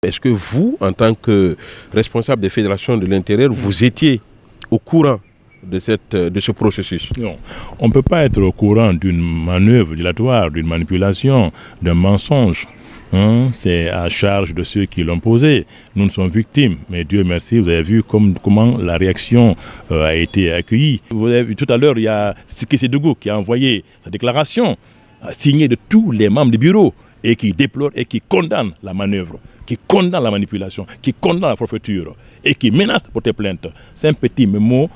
Est-ce que vous, en tant que responsable des fédérations de l'intérieur, vous étiez au courant de ce processus? Non, on ne peut pas être au courant d'une manœuvre dilatoire, d'une manipulation, d'un mensonge. C'est à charge de ceux qui l'ont posé. Nous ne sommes victimes, mais Dieu merci, vous avez vu comment la réaction a été accueillie. Vous avez vu tout à l'heure, il y a Siki Sedougou qui a envoyé sa déclaration signée de tous les membres du bureau et qui déplore et qui condamne la manœuvre, qui condamne la manipulation, qui condamne la forfaiture et qui menace de porter plainte. C'est un petit mémo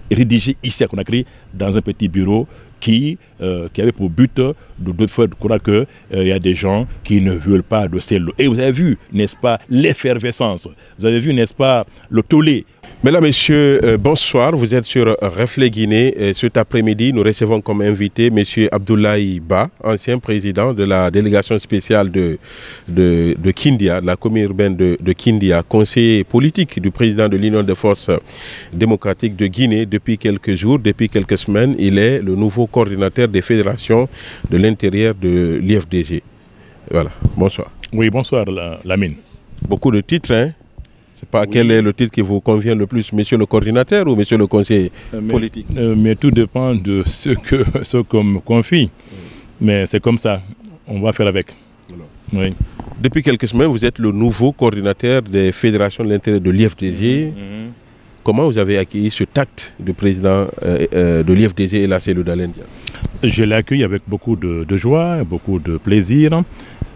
rédigé ici à Conakry dans un petit bureau qui avait pour but de faire croire qu'il y a des gens qui ne veulent pas de ces lots. Et vous avez vu, n'est-ce pas, l'effervescence. Vous avez vu, n'est-ce pas, le tollé. Mesdames, Messieurs, bonsoir. Vous êtes sur Reflet Guinée. Cet après-midi, nous recevons comme invité M. Abdoulaye Ba, ancien président de la délégation spéciale de Kindia, de la commune urbaine de Kindia, conseiller politique du président de l'Union des forces démocratiques de Guinée depuis quelques jours, depuis quelques semaines. Il est le nouveau coordinateur des fédérations de l'intérieur de l'IFDG. Voilà, bonsoir. Oui, bonsoir Lamine. Beaucoup de titres, hein? Je ne sais pas quel est le titre qui vous convient le plus, monsieur le coordinateur ou monsieur le conseiller politique? Mais tout dépend de ce qu'on me confie. Mais c'est comme ça, on va faire avec. Oui. Depuis quelques semaines, vous êtes le nouveau coordinateur des fédérations de l'intérieur de l'IFDG. Comment vous avez accueilli ce tact du président de l'IFDG et la cellule d'Alendia? Je l'ai accueilli avec beaucoup de joie, beaucoup de plaisir.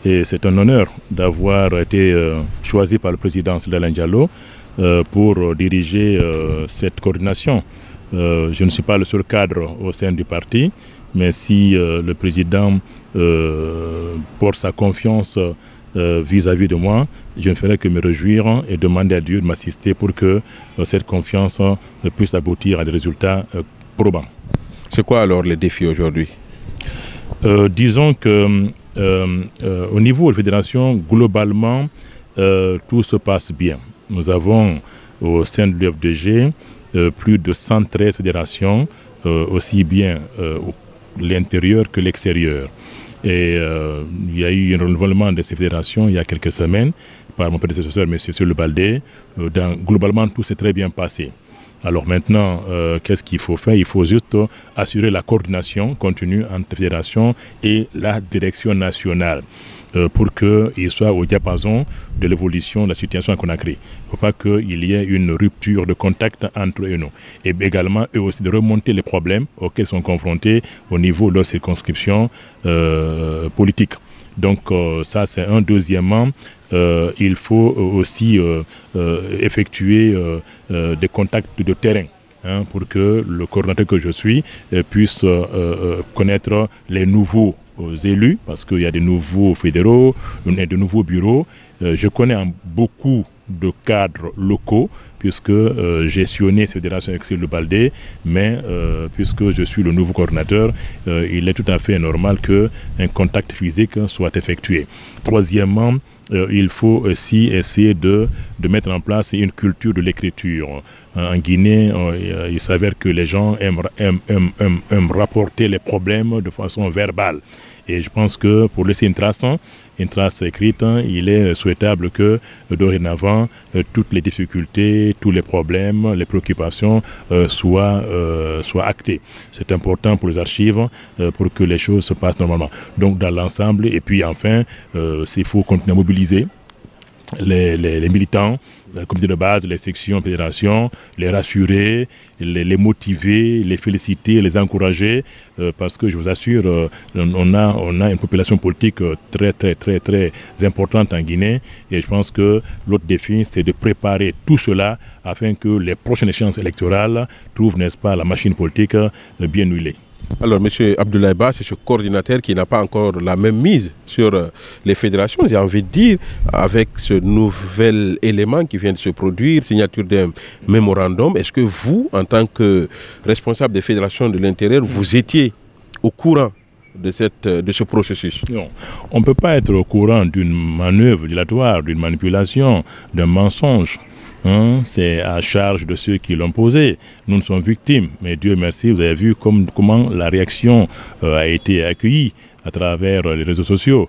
Et c'est un honneur d'avoir été choisi par le président Souleymane Diallo pour diriger cette coordination. Je ne suis pas le seul cadre au sein du parti, mais si le président porte sa confiance vis-à-vis de moi, je ne ferai que me réjouir et demander à Dieu de m'assister pour que cette confiance puisse aboutir à des résultats probants. C'est quoi alors les défis aujourd'hui? Disons que au niveau de la fédération, globalement, tout se passe bien. Nous avons au sein de l'UFDG plus de 113 fédérations, aussi bien l'intérieur que l'extérieur. Et il y a eu un renouvellement de ces fédérations il y a quelques semaines par mon prédécesseur, M. Sule Baldé. Globalement, tout s'est très bien passé. Alors maintenant, qu'est-ce qu'il faut faire? Il faut juste assurer la coordination continue entre la fédération et la direction nationale pour qu'il soit au diapason de l'évolution de la situation à Conakry. Il ne faut pas qu'il y ait une rupture de contact entre eux et nous. Et également, eux aussi, de remonter les problèmes auxquels ils sont confrontés au niveau de leur circonscription politique. Donc ça, c'est un. Deuxièmement, il faut aussi effectuer des contacts de terrain pour que le coordinateur que je suis puisse connaître les nouveaux élus, parce qu'il y a des nouveaux fédéraux, de nouveaux bureaux. Je connais beaucoup de cadres locaux, puisque j'ai sillonné cette fédération avec le Baldé, mais puisque je suis le nouveau coordinateur, il est tout à fait normal qu'un contact physique soit effectué. Troisièmement, il faut aussi essayer de mettre en place une culture de l'écriture. En Guinée, il s'avère que les gens aiment rapporter les problèmes de façon verbale. Et je pense que pour laisser une trace écrite, il est souhaitable que dorénavant, toutes les difficultés, tous les problèmes, les préoccupations soient actées. C'est important pour les archives, pour que les choses se passent normalement. Donc dans l'ensemble, et puis enfin, il faut continuer à mobiliser les militants, le comité de base, les sections, fédérations, les rassurer, les motiver, les féliciter, les encourager, parce que je vous assure, on a une population politique très importante en Guinée, et je pense que l'autre défi, c'est de préparer tout cela afin que les prochaines échéances électorales trouvent, n'est-ce pas, la machine politique bien huilée. Alors, M. Abdoulaye Ba, c'est ce coordinateur qui n'a pas encore la même mise sur les fédérations. J'ai envie de dire, avec ce nouvel élément qui vient de se produire, signature d'un mémorandum, est-ce que vous, en tant que responsable des fédérations de l'intérieur, vous étiez au courant de ce processus? Non, on ne peut pas être au courant d'une manœuvre dilatoire, d'une manipulation, d'un mensonge. C'est à charge de ceux qui l'ont posé. Nous ne sommes victimes, mais Dieu merci, vous avez vu comment la réaction a été accueillie à travers les réseaux sociaux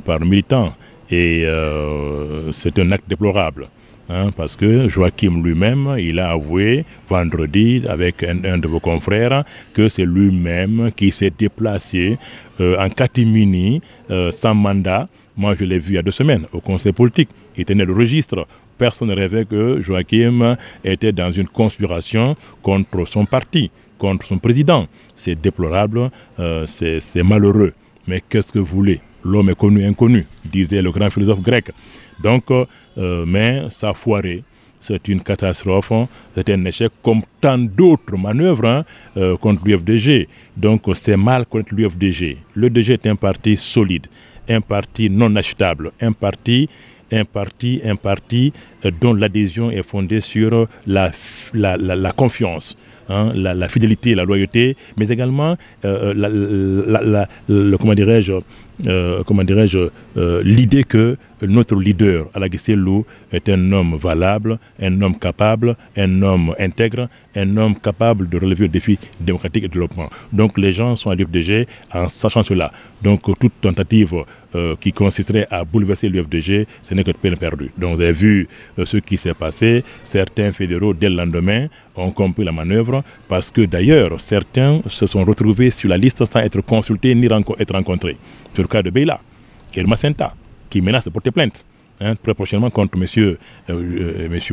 par militants. Et c'est un acte déplorable. Parce que Joachim lui-même, il a avoué vendredi avec un de vos confrères que c'est lui-même qui s'est déplacé en catimini, sans mandat. Moi, je l'ai vu il y a 2 semaines au conseil politique. Il tenait le registre. Personne ne rêvait que Joachim était dans une conspiration contre son parti, contre son président. C'est déplorable, c'est malheureux. Mais qu'est-ce que vous voulez? L'homme est connu, inconnu, disait le grand philosophe grec. Donc, mais ça a foiré. C'est une catastrophe, c'est un échec comme tant d'autres manœuvres contre l'UFDG. Donc c'est mal contre l'UFDG. L'UFDG est un parti solide, un parti non achetable, un parti dont l'adhésion est fondée sur la confiance. La fidélité, la loyauté, mais également l'idée que notre leader, Alain Guissé-Lô, est un homme valable, un homme capable, un homme intègre, un homme capable de relever le défi démocratique et de développement. Donc les gens sont à l'UFDG en sachant cela. Donc toute tentative qui consisterait à bouleverser l'UFDG, ce n'est que de peine perdue. Donc vous avez vu ce qui s'est passé. Certains fédéraux, dès le lendemain, ont compris la manœuvre parce que d'ailleurs, certains se sont retrouvés sur la liste sans être consultés ni être rencontrés. C'est le cas de Beila et de Macenta, qui menace de porter plainte très prochainement contre monsieur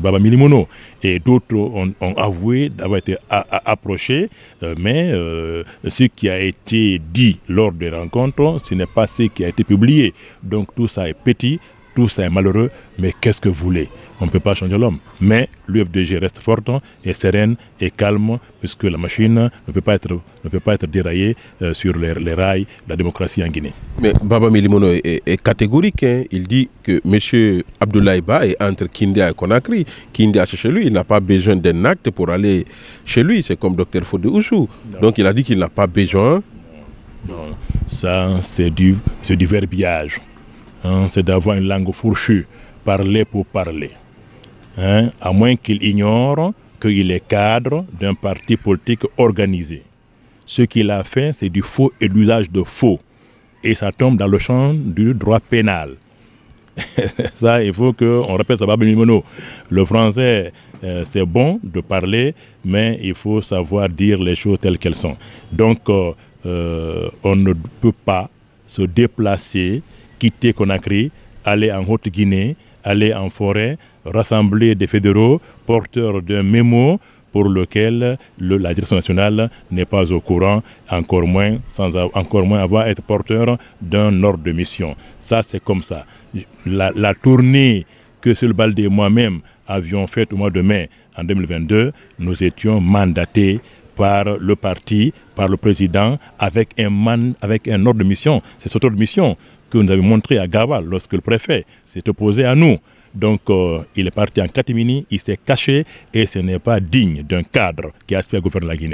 Baba Milimono. Et d'autres ont avoué d'avoir été approchés, mais ce qui a été dit lors des rencontres, ce n'est pas ce qui a été publié. Donc tout ça est petit, tout ça est malheureux, mais qu'est-ce que vous voulez? On ne peut pas changer l'homme. Mais l'UFDG reste forte et sereine et calme, puisque la machine ne peut pas être déraillée sur les rails de la démocratie en Guinée. Mais Baba Milimono est catégorique. Il dit que M. Abdoulaye Ba est entre Kindia et Conakry. Kindia, c'est chez lui. Il n'a pas besoin d'un acte pour aller chez lui. C'est comme Dr Fodé Oussou. Donc il a dit qu'il n'a pas besoin. Non, ça c'est du verbiage. C'est d'avoir une langue fourchue. Parler pour parler. À moins qu'il ignore qu'il est cadre d'un parti politique organisé. Ce qu'il a fait, c'est du faux et de l'usage de faux. Et ça tombe dans le champ du droit pénal. Ça, il faut qu'on répète à Baba Milimono. Le français, c'est bon de parler, mais il faut savoir dire les choses telles qu'elles sont. Donc, on ne peut pas se déplacer, quitter Conakry, aller en Haute-Guinée, aller en forêt, rassembler des fédéraux porteurs d'un mémo pour lequel la direction nationale n'est pas au courant, encore moins avoir être porteur d'un ordre de mission. Ça, c'est comme ça. La tournée que Seul Baldé et moi-même avions faite au mois de mai en 2022, nous étions mandatés par le parti, par le président, avec un ordre de mission. C'est cet ordre de mission que nous avons montré à Gawa lorsque le préfet s'est opposé à nous. Donc il est parti en catimini, il s'est caché et ce n'est pas digne d'un cadre qui aspire à gouverner la Guinée.